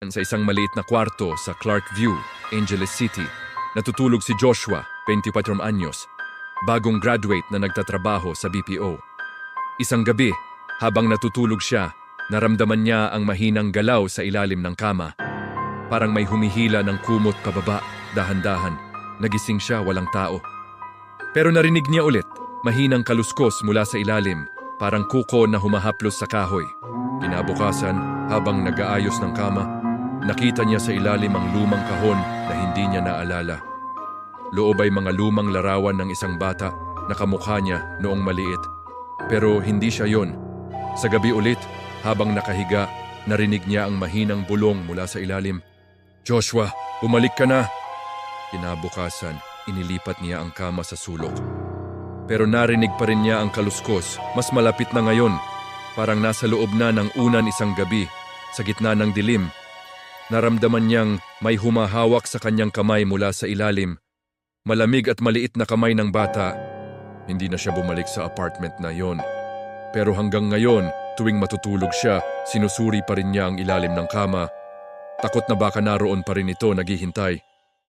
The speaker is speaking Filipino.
Sa isang maliit na kwarto sa Clarkview, Angeles City, natutulog si Joshua, 24 anyos, bagong graduate na nagtatrabaho sa BPO. Isang gabi, habang natutulog siya, naramdaman niya ang mahinang galaw sa ilalim ng kama. Parang may humihila ng kumot pababa, dahan-dahan. Nagising siya, walang tao. Pero narinig niya ulit, mahinang kaluskos mula sa ilalim, parang kuko na humahaplos sa kahoy. Kinabukasan, habang nag-aayos ng kama, nakita niya sa ilalim ang lumang kahon na hindi niya naalala. Loob ay mga lumang larawan ng isang bata na kamukha niya noong maliit. Pero hindi siya yon. Sa gabi ulit, habang nakahiga, narinig niya ang mahinang bulong mula sa ilalim. "Joshua, bumalik ka na!" Kinabukasan, inilipat niya ang kama sa sulok. Pero narinig pa rin niya ang kaluskos, mas malapit na ngayon. Parang nasa loob na ng unan isang gabi, sa gitna ng dilim. Naramdaman niyang may humahawak sa kanyang kamay mula sa ilalim. Malamig at maliit na kamay ng bata. Hindi na siya bumalik sa apartment na yon. Pero hanggang ngayon, tuwing matutulog siya, sinusuri pa rin niya ang ilalim ng kama. Takot na baka naroon pa rin ito naghihintay.